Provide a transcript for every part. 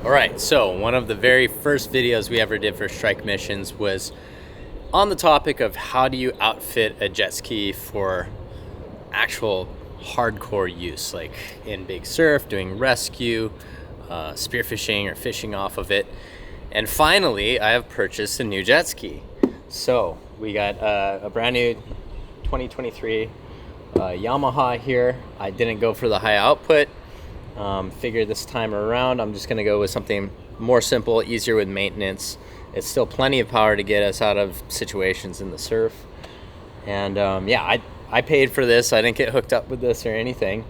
All right, so one of the very first videos we ever did for Strike Missions was on the topic of how do you outfit a jet ski for actual hardcore use, like in big surf, doing rescue, spearfishing or fishing off of it. And finally, I have purchased a new jet ski. So we got a brand new 2023 Yamaha here. I didn't go for the high output. Figured this time around I'm just going to go with something more simple, easier with maintenance. It's still plenty of power to get us out of situations in the surf. And yeah, I paid for this. I didn't get hooked up with this or anything.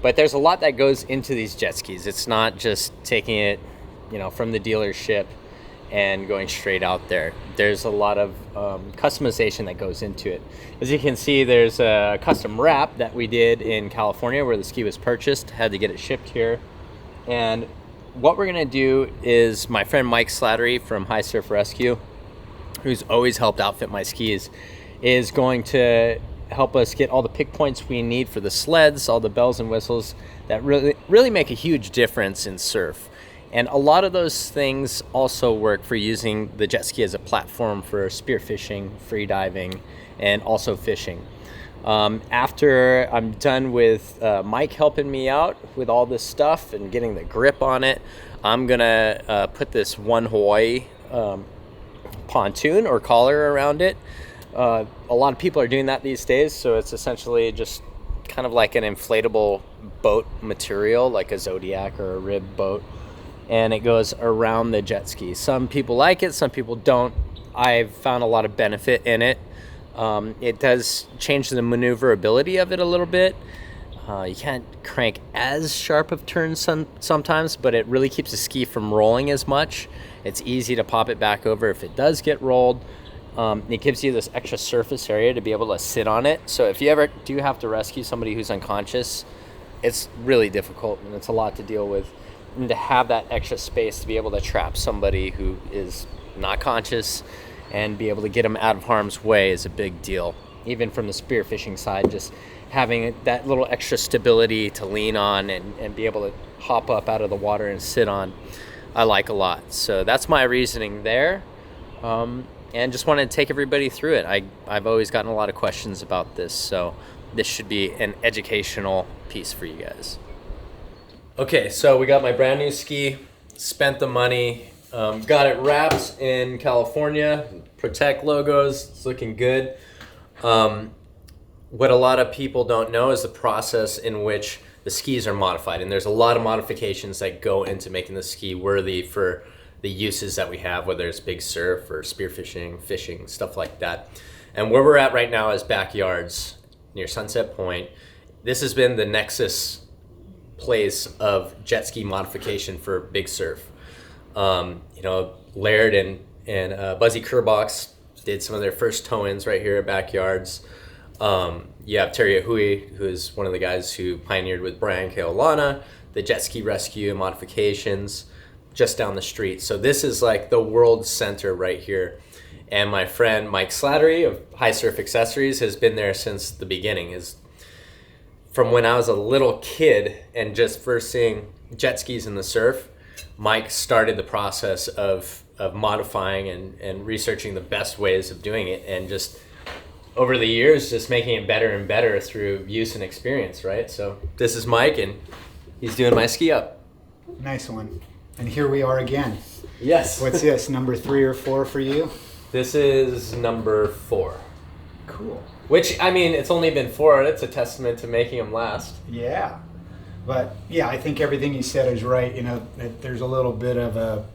But there's a lot that goes into these jet skis. It's not just taking it, from the dealership and going straight out there. There's a lot of customization that goes into it. As you can see, there's a custom wrap that we did in California where the ski was purchased, had to get it shipped here. And what we're gonna do is my friend Mike Slattery from High Surf Rescue, who's always helped outfit my skis, is going to help us get all the pick points we need for the sleds, all the bells and whistles that really make a huge difference in surf. And a lot of those things also work for using the jet ski as a platform for spearfishing, free diving, and also fishing. After I'm done with Mike helping me out with all this stuff and getting the grip on it, I'm gonna put this One Hawaii pontoon or collar around it. A lot of people are doing that these days, so it's essentially just kind of like an inflatable boat material, like a Zodiac or a rib boat. And it goes around the jet ski. Some people like it, some people don't. I've found a lot of benefit in it. It does change the maneuverability of it a little bit. You can't crank as sharp of turns sometimes, but it really keeps the ski from rolling as much. It's easy to pop it back over if it does get rolled. It gives you this extra surface area to be able to sit on it. So if you ever do have to rescue somebody who's unconscious, it's really difficult and it's a lot to deal with. And to have that extra space to be able to trap somebody who is not conscious and be able to get them out of harm's way is a big deal. Even from the spearfishing side, just having that little extra stability to lean on and be able to hop up out of the water and sit on, I like a lot. So that's my reasoning there. And just wanted to take everybody through it. I've always gotten a lot of questions about this, so this should be an educational piece for you guys. Okay, so we got my brand new ski, spent the money, got it wrapped in California, Protect logos, it's looking good. What a lot of people don't know is the process in which the skis are modified, and there's a lot of modifications that go into making the ski worthy for the uses that we have, whether it's big surf or spearfishing, fishing, stuff like that. And where we're at right now is backyards near Sunset Point. This has been the nexus place of jet ski modification for big surf. Laird and Buzzy Kerbox did some of their first tow-ins right here at backyards. You have Terry Ahui, who is one of the guys who pioneered with Brian Keolana the jet ski rescue and modifications just down the street. So this is like the world center right here. And my friend Mike Slattery of High Surf Accessories has been there since the beginning. From when I was a little kid and just first seeing jet skis in the surf, Mike started the process of modifying and researching the best ways of doing it, and just over the years just making it better and better through use and experience, right? So this is Mike, and he's doing my ski up. Nice one. And here we are again. Yes. What's this, number 3 or 4 for you? This is number 4. Cool. Which, I mean, it's only been 4. It's a testament to making them last. Yeah. But, yeah, I think everything you said is right. There's a little bit of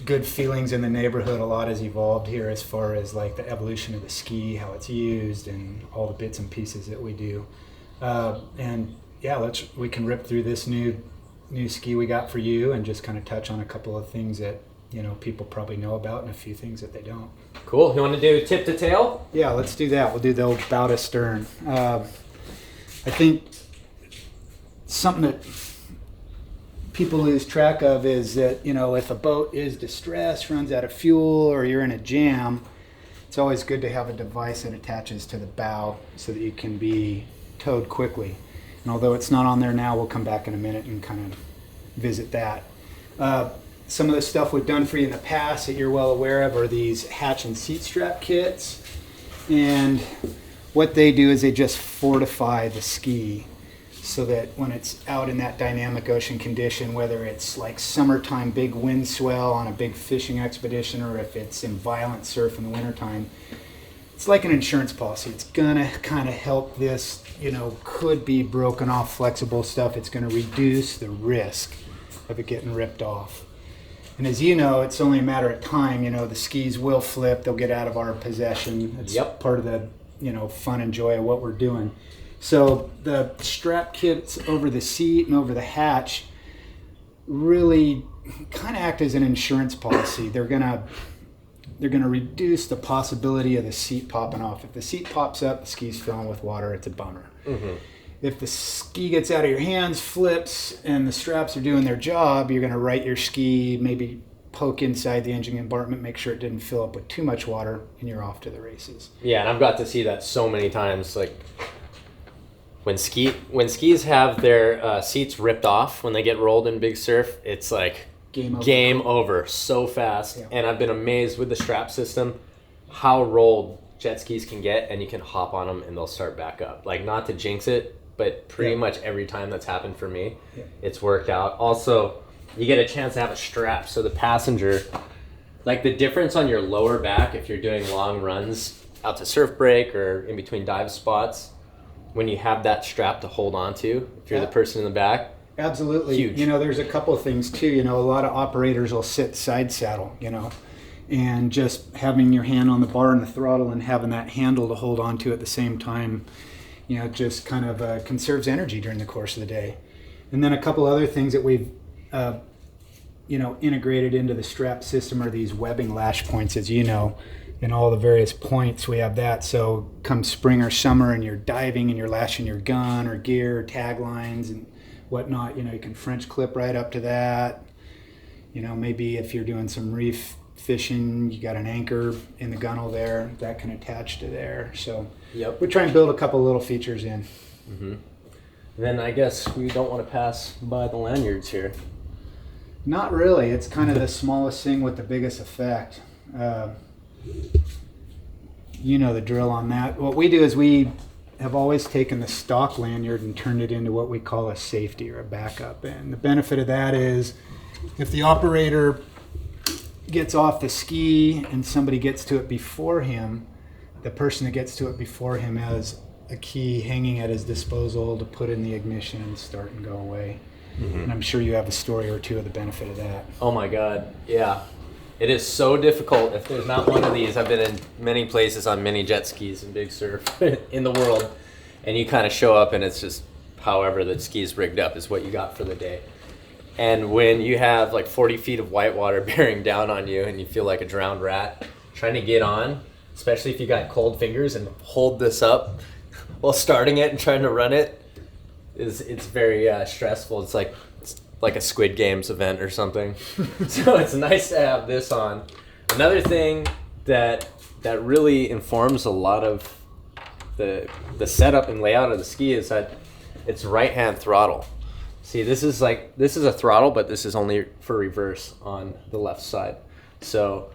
good feelings in the neighborhood. A lot has evolved here as far as, like, the evolution of the ski, how it's used, and all the bits and pieces that we do. We can rip through this new ski we got for you and just kind of touch on a couple of things that, people probably know about and a few things that they don't. Cool. You want to do tip to tail? Yeah, let's do that. We'll do the old bow to stern. I think something that people lose track of is that, if a boat is distressed, runs out of fuel, or you're in a jam, it's always good to have a device that attaches to the bow so that you can be towed quickly. And although it's not on there now, we'll come back in a minute and kind of visit that. Some of the stuff we've done for you in the past that you're well aware of are these hatch and seat strap kits. And what they do is they just fortify the ski so that when it's out in that dynamic ocean condition, whether it's like summertime big wind swell on a big fishing expedition or if it's in violent surf in the wintertime, it's like an insurance policy. It's gonna kind of help this, could be broken off flexible stuff. It's gonna reduce the risk of it getting ripped off. And as you know, it's only a matter of time. The skis will flip. They'll get out of our possession. It's part of the, fun and joy of what we're doing. So the strap kits over the seat and over the hatch really kind of act as an insurance policy. They're gonna reduce the possibility of the seat popping off. If the seat pops up, the ski's filling with water. It's a bummer. Mm-hmm. If the ski gets out of your hands, flips, and the straps are doing their job, you're going to right your ski, maybe poke inside the engine compartment, make sure it didn't fill up with too much water, and you're off to the races. Yeah, and I've got to see that so many times. Like when skis have their seats ripped off when they get rolled in big surf, it's like game over so fast. Yeah. And I've been amazed with the strap system how rolled jet skis can get, and you can hop on them and they'll start back up. Like, not to jinx it, but pretty much every time that's happened for me, it's worked out. Also, you get a chance to have a strap, so the passenger, like the difference on your lower back if you're doing long runs out to surf break or in between dive spots, when you have that strap to hold on to, if you're the person in the back. Absolutely. Huge. There's a couple of things too. A lot of operators will sit side saddle, and just having your hand on the bar and the throttle and having that handle to hold on to at the same time, just kind of conserves energy during the course of the day. And then a couple other things that we've, integrated into the strap system are these webbing lash points, as in all the various points we have that. So come spring or summer and you're diving and you're lashing your gun or gear or tag lines and whatnot, you can French clip right up to that. Maybe if you're doing some reef fishing, you got an anchor in the gunnel there that can attach to there. So we try and build a couple little features in. Mm-hmm. Then I guess we don't want to pass by the lanyards here. Not really. It's kind of the smallest thing with the biggest effect. The drill on that. What we do is we have always taken the stock lanyard and turned it into what we call a safety or a backup. And the benefit of that is if the operator gets off the ski and somebody gets to it before him, the person that gets to it before him has a key hanging at his disposal to put in the ignition and start and go away. Mm-hmm. And I'm sure you have a story or two of the benefit of that. Oh my God, yeah. It is so difficult. If there's not one of these, I've been in many places on many jet skis and big surf in the world, and you kind of show up and it's just however the ski's rigged up is what you got for the day. And when you have like 40 feet of white water bearing down on you and you feel like a drowned rat, trying to get on, especially if you got cold fingers and hold this up while starting it and trying to run it, it's very stressful. It's like a Squid Games event or something. So it's nice to have this on. Another thing that really informs a lot of the setup and layout of the ski is that it's right-hand throttle. See, this is a throttle, but this is only for reverse on the left side. So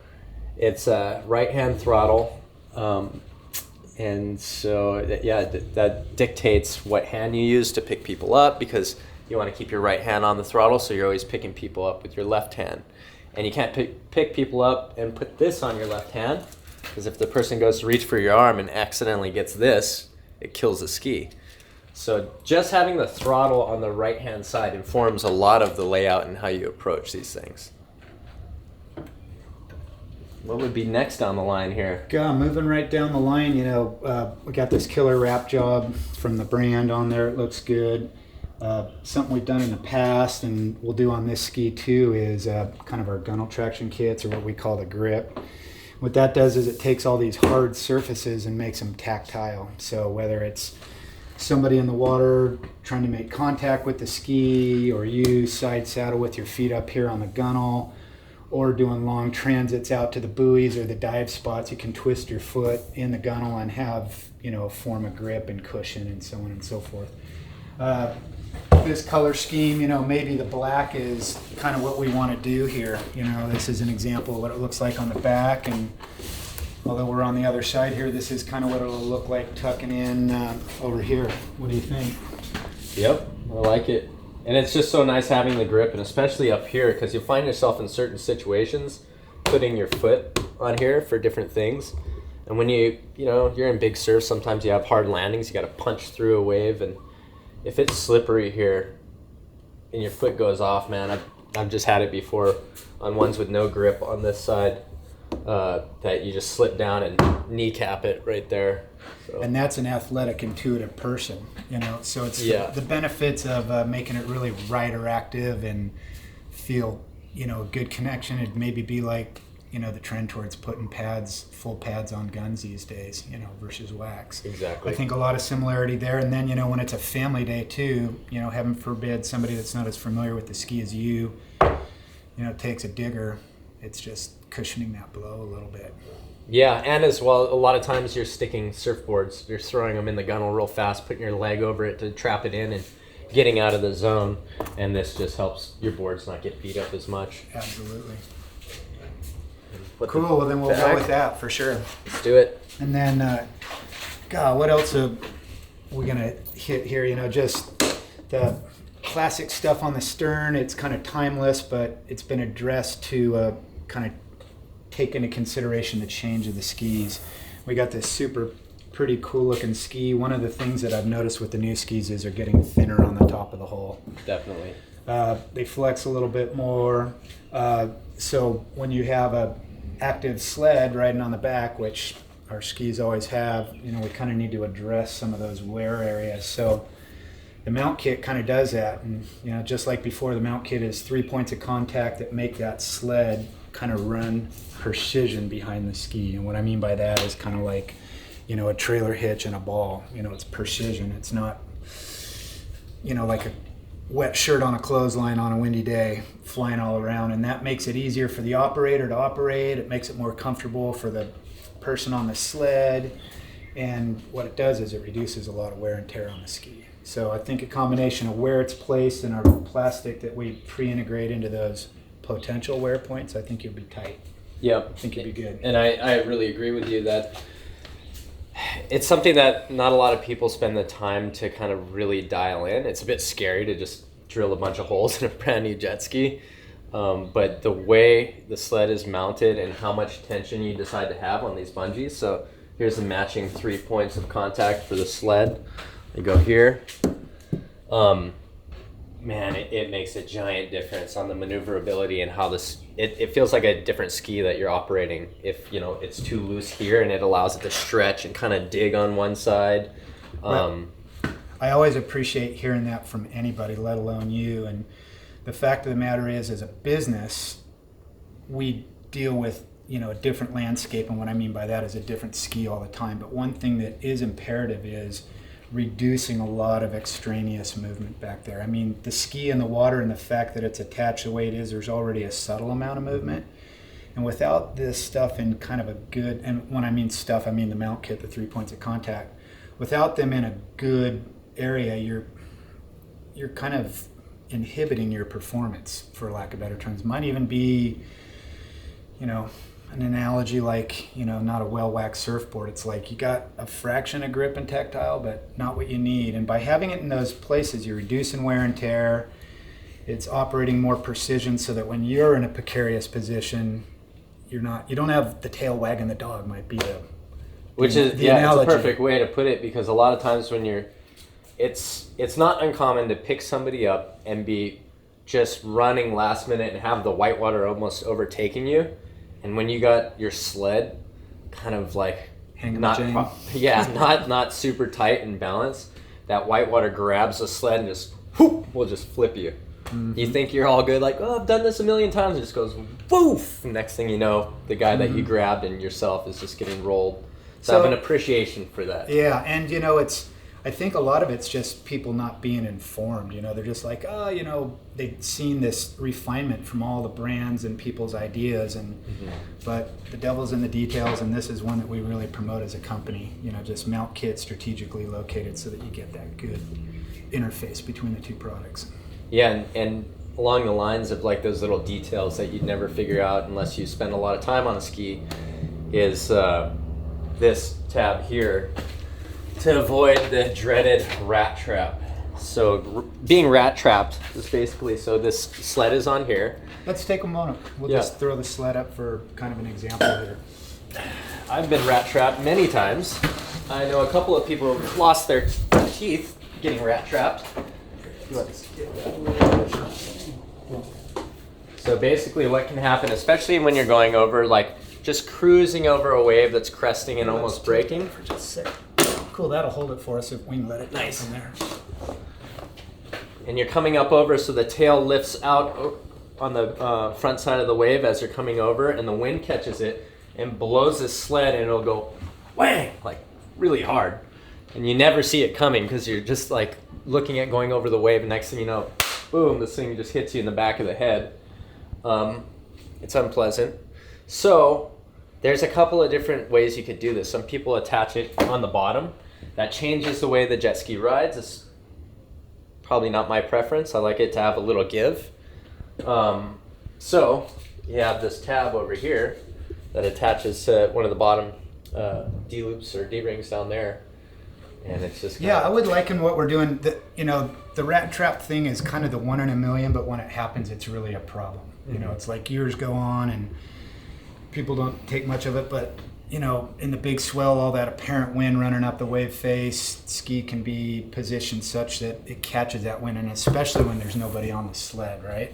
it's a right-hand throttle. And so, that dictates what hand you use to pick people up, because you want to keep your right hand on the throttle, so you're always picking people up with your left hand. And you can't pick people up and put this on your left hand, because if the person goes to reach for your arm and accidentally gets this, it kills the ski. So just having the throttle on the right-hand side informs a lot of the layout and how you approach these things. What would be next down the line here? Moving right down the line, we got this killer wrap job from the brand on there. It looks good. Something we've done in the past and we'll do on this ski too is kind of our gunnel traction kits, or what we call the grip. What that does is it takes all these hard surfaces and makes them tactile. So whether it's somebody in the water trying to make contact with the ski, or you side saddle with your feet up here on the gunnel, or doing long transits out to the buoys or the dive spots, you can twist your foot in the gunnel and have, a form of grip and cushion and so on and so forth. this color scheme, maybe the black is kind of what we want to do here. This is an example of what it looks like on the back, and although we're on the other side here, this is kind of what it'll look like tucking in over here. What do you think? Yep, I like it. And it's just so nice having the grip, and especially up here, because you'll find yourself in certain situations putting your foot on here for different things. And when you're in big surf, sometimes you have hard landings, you got to punch through a wave, and if it's slippery here and your foot goes off, man, I've just had it before on ones with no grip on this side, that you just slip down and kneecap it right there. So. And that's an athletic, intuitive person, so it's the benefits of making it really rider active and feel, a good connection. It'd maybe be like, the trend towards putting full pads on guns these days, versus wax. Exactly. I think a lot of similarity there. And then, when it's a family day too, heaven forbid somebody that's not as familiar with the ski as you, takes a digger, it's just cushioning that blow a little bit. Yeah, and as well, a lot of times you're sticking surfboards, you're throwing them in the gunnel real fast, putting your leg over it to trap it in and getting out of the zone, and this just helps your boards not get beat up as much. Absolutely. Cool, well then we'll go with that for sure. Let's do it. And then, what else are we gonna hit here? Just the classic stuff on the stern. It's kind of timeless, but it's been addressed to kind of take into consideration the change of the skis. We got this super pretty cool looking ski. One of the things that I've noticed with the new skis is they're getting thinner on the top of the hole. Definitely. They flex a little bit more. So when you have a active sled riding on the back, which our skis always have, we kind of need to address some of those wear areas. So the mount kit kind of does that. And, just like before, the mount kit is 3 points of contact that make that sled kind of run precision behind the ski. And what I mean by that is kind of like, a trailer hitch and a ball. It's precision. It's not, like a wet shirt on a clothesline on a windy day flying all around, and that makes it easier for the operator to operate. It makes it more comfortable for the person on the sled, and what it does is it reduces a lot of wear and tear on the ski. So I think a combination of where it's placed and our plastic that we pre-integrate into those potential wear points, I think you'll be tight. Yep. I think you'll be good. And I really agree with you that it's something that not a lot of people spend the time to kind of really dial in. It's a bit scary to just drill a bunch of holes in a brand new jet ski. But the way the sled is mounted and how much tension you decide to have on these bungees. So here's the matching 3 points of contact for the sled. I go here. Man, it makes a giant difference on the maneuverability and how this, it feels like a different ski that you're operating. If, it's too loose here and it allows it to stretch and kind of dig on one side. I always appreciate hearing that from anybody, let alone you. And the fact of the matter is, as a business, we deal with, a different landscape. And what I mean by that is a different ski all the time. But one thing that is imperative is reducing a lot of extraneous movement back there. I mean, the ski in the water and the fact that it's attached the way it is, there's already a subtle amount of movement. And without this stuff in kind of a good, and when I mean stuff, I mean the mount kit, the 3 points of contact. Without them in a good area, you're kind of inhibiting your performance, for lack of better terms. Might even be, an analogy like, not a well-waxed surfboard. It's like you got a fraction of grip and tactile, but not what you need. And by having it in those places, you're reducing wear and tear. It's operating more precision so that when you're in a precarious position, you don't have the tail wagging the dog, might be the it's a perfect way to put it, because a lot of times when it's not uncommon to pick somebody up and be just running last minute and have the whitewater almost overtaking you. And when you got your sled kind of like not super tight and balanced, that whitewater grabs the sled and just will just flip you. Mm-hmm. You think you're all good, like, oh, I've done this a million times. It just goes woof. Next thing you know, the guy that you grabbed and yourself is just getting rolled. So I have an appreciation for that. Yeah, and I think a lot of it's just people not being informed. You know, they're just like, oh, you know, they've seen this refinement from all the brands and people's ideas, and but the devil's in the details, and this is one that we really promote as a company. You know, just mount kit strategically located so that you get that good interface between the two products. Yeah, and along the lines of like those little details that you'd never figure out unless you spend a lot of time on a ski is this tab here, to avoid the dreaded rat trap. So being rat trapped is basically, so this sled is on here. Let's take a moment. We'll just throw the sled up for kind of an example here. I've been rat trapped many times. I know a couple of people who've lost their teeth getting rat trapped. So basically what can happen, especially when you're going over, like just cruising over a wave that's cresting and almost breaking. For just a second. Cool, that'll hold it for us if we can let it down from there. And you're coming up over, so the tail lifts out on the front side of the wave as you're coming over, and the wind catches it and blows this sled, and it'll go whang, like really hard. And you never see it coming because you're just like looking at going over the wave, and next thing you know, boom, this thing just hits you in the back of the head. It's unpleasant. So there's a couple of different ways you could do this. Some people attach it on the bottom. That changes the way the jet ski rides. It's probably not my preference. I like it to have a little give. So you have this tab over here that attaches to one of the bottom D-loops or D-rings down there. And it's just I would liken what we're doing. The rat trap thing is kind of the 1 in a million, but when it happens, it's really a problem. You know, it's like years go on and people don't take much of it, but you know, in the big swell, all that apparent wind running up the wave face, ski can be positioned such that it catches that wind, and especially when there's nobody on the sled, right?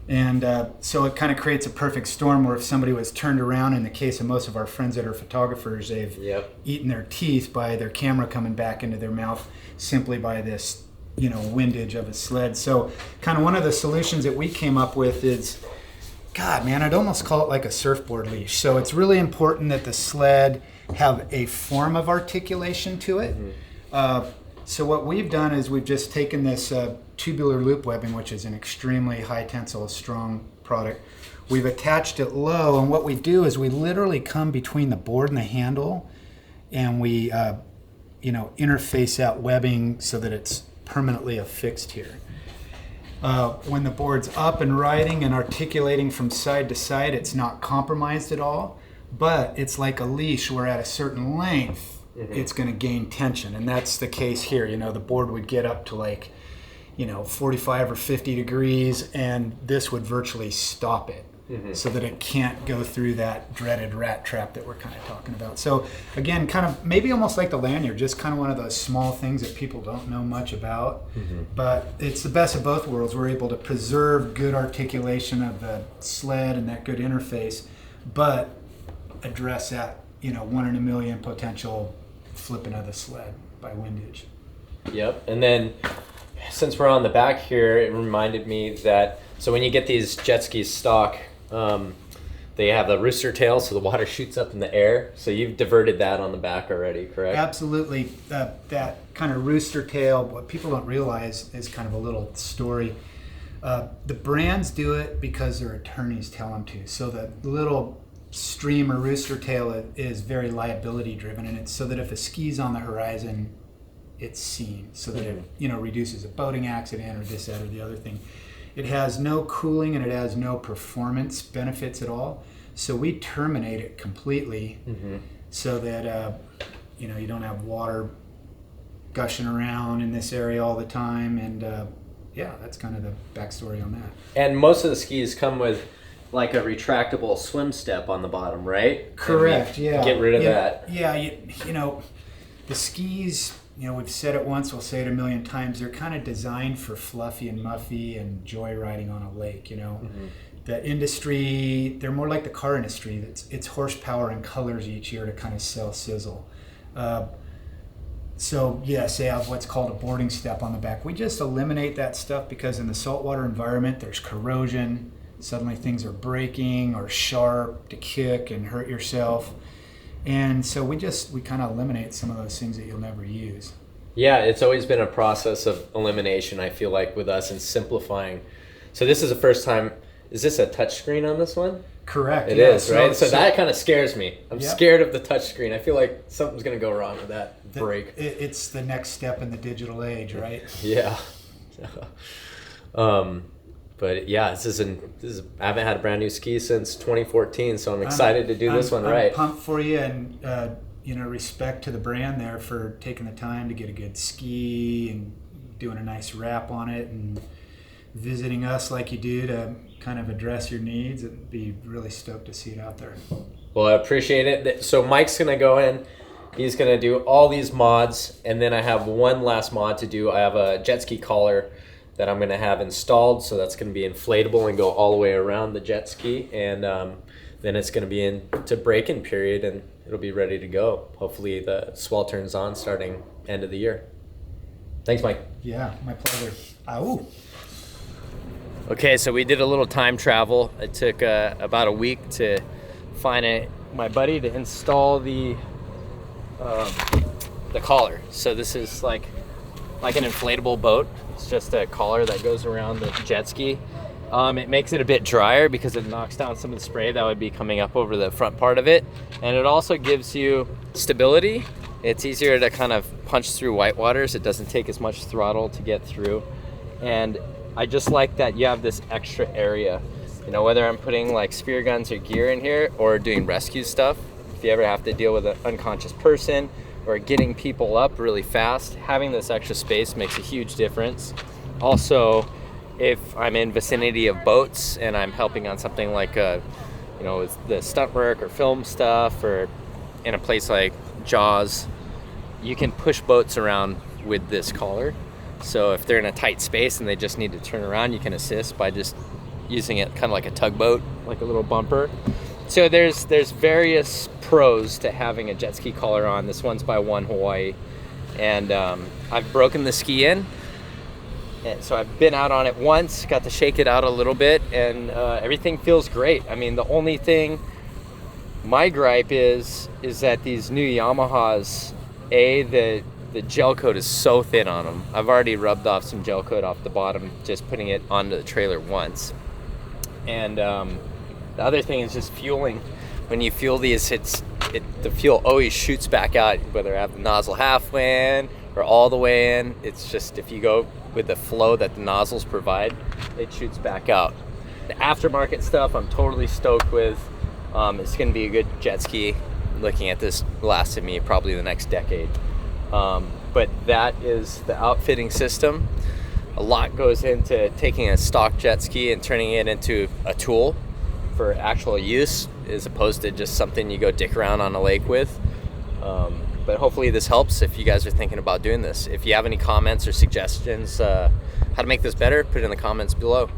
And so it kind of creates a perfect storm where if somebody was turned around, in the case of most of our friends that are photographers, they've eaten their teeth by their camera coming back into their mouth simply by this, you know, windage of a sled. So kind of one of the solutions that we came up with is, God, man, I'd almost call it like a surfboard leash. So it's really important that the sled have a form of articulation to it. So what we've done is we've just taken this tubular loop webbing, which is an extremely high tensile, strong product. We've attached it low, and what we do is we literally come between the board and the handle, and we interface that webbing so that it's permanently affixed here. When the board's up and riding and articulating from side to side, it's not compromised at all, but it's like a leash where at a certain length, it's going to gain tension. And that's the case here. You know, the board would get up to like, 45 or 50 degrees, and this would virtually stop it so that it can't go through that dreaded rat trap that we're kind of talking about. So again, kind of maybe almost like the lanyard, just kind of one of those small things that people don't know much about, but it's the best of both worlds. We're able to preserve good articulation of the sled and that good interface, but address that, 1 in a million potential flipping of the sled by windage. Yep. And then since we're on the back here, it reminded me that, so when you get these jet skis stock, they have the rooster tail, so the water shoots up in the air. So you've diverted that on the back already, correct? Absolutely. That kind of rooster tail, what people don't realize is kind of a little story. The brands do it because their attorneys tell them to. So the little stream or rooster tail is very liability driven, and it's so that if a ski's on the horizon, it's seen, so that it reduces a boating accident or this, that, or the other thing. It has no cooling and it has no performance benefits at all. So we terminate it completely so that you don't have water gushing around in this area all the time. And that's kind of the backstory on that. And most of the skis come with like a retractable swim step on the bottom, right? Correct. Yeah. Get rid of that. Yeah. The skis. We've said it once, we'll say it a million times. They're kind of designed for fluffy and muffy and joyriding on a lake, The industry, they're more like the car industry. It's horsepower and colors each year to kind of sell sizzle. So yes, they have what's called a boarding step on the back. We just eliminate that stuff because in the saltwater environment, there's corrosion. Suddenly things are breaking or sharp to kick and hurt yourself. And so we kind of eliminate some of those things that you'll never use. Yeah, it's always been a process of elimination, I feel like, with us, and simplifying. So this is the first time. Is this a touchscreen on this one? Correct. It yeah. is, right? So that kind of scares me. I'm Yep. scared of the touchscreen. I feel like something's going to go wrong with that break. It's the next step in the digital age, right? Yeah. But yeah, this is I haven't had a brand new ski since 2014, so I'm excited to do this one right. I'm pumped for you, and respect to the brand there for taking the time to get a good ski and doing a nice wrap on it and visiting us like you do to kind of address your needs. It'd be really stoked to see it out there. Well, I appreciate it. So Mike's gonna go in. He's gonna do all these mods, and then I have one last mod to do. I have a jet ski collar that I'm gonna have installed, so that's gonna be inflatable and go all the way around the jet ski, and then it's gonna be into break-in period, and it'll be ready to go. Hopefully the swell turns on starting end of the year. Thanks, Mike. Yeah, my pleasure. Ow. Okay, so we did a little time travel. It took about a week to find my buddy to install the collar. So this is like an inflatable boat. It's just a collar that goes around the jet ski. It makes it a bit drier because it knocks down some of the spray that would be coming up over the front part of it. And it also gives you stability. It's easier to kind of punch through white waters. It doesn't take as much throttle to get through. And I just like that you have this extra area. Whether I'm putting like spear guns or gear in here or doing rescue stuff, if you ever have to deal with an unconscious person or getting people up really fast, having this extra space makes a huge difference. Also, if I'm in vicinity of boats and I'm helping on something like with the stunt work or film stuff, or in a place like Jaws, you can push boats around with this collar. So if they're in a tight space and they just need to turn around, you can assist by just using it kind of like a tugboat, like a little bumper. So there's various pros to having a jet ski collar on. This one's by One Hawaii, and I've broken the ski in, and so I've been out on it once, got to shake it out a little bit, and everything feels great. I mean, the only thing, my gripe is that these new Yamahas, the gel coat is so thin on them. I've already rubbed off some gel coat off the bottom, just putting it onto the trailer once. And the other thing is just fueling. When you fuel these, the fuel always shoots back out, whether I have the nozzle halfway in or all the way in. It's just, if you go with the flow that the nozzles provide, it shoots back out. The aftermarket stuff I'm totally stoked with. It's going to be a good jet ski. Looking at this lasted me probably the next decade. But that is the outfitting system. A lot goes into taking a stock jet ski and turning it into a tool for actual use, as opposed to just something you go dick around on a lake with. But hopefully this helps if you guys are thinking about doing this. If you have any comments or suggestions how to make this better, put it in the comments below.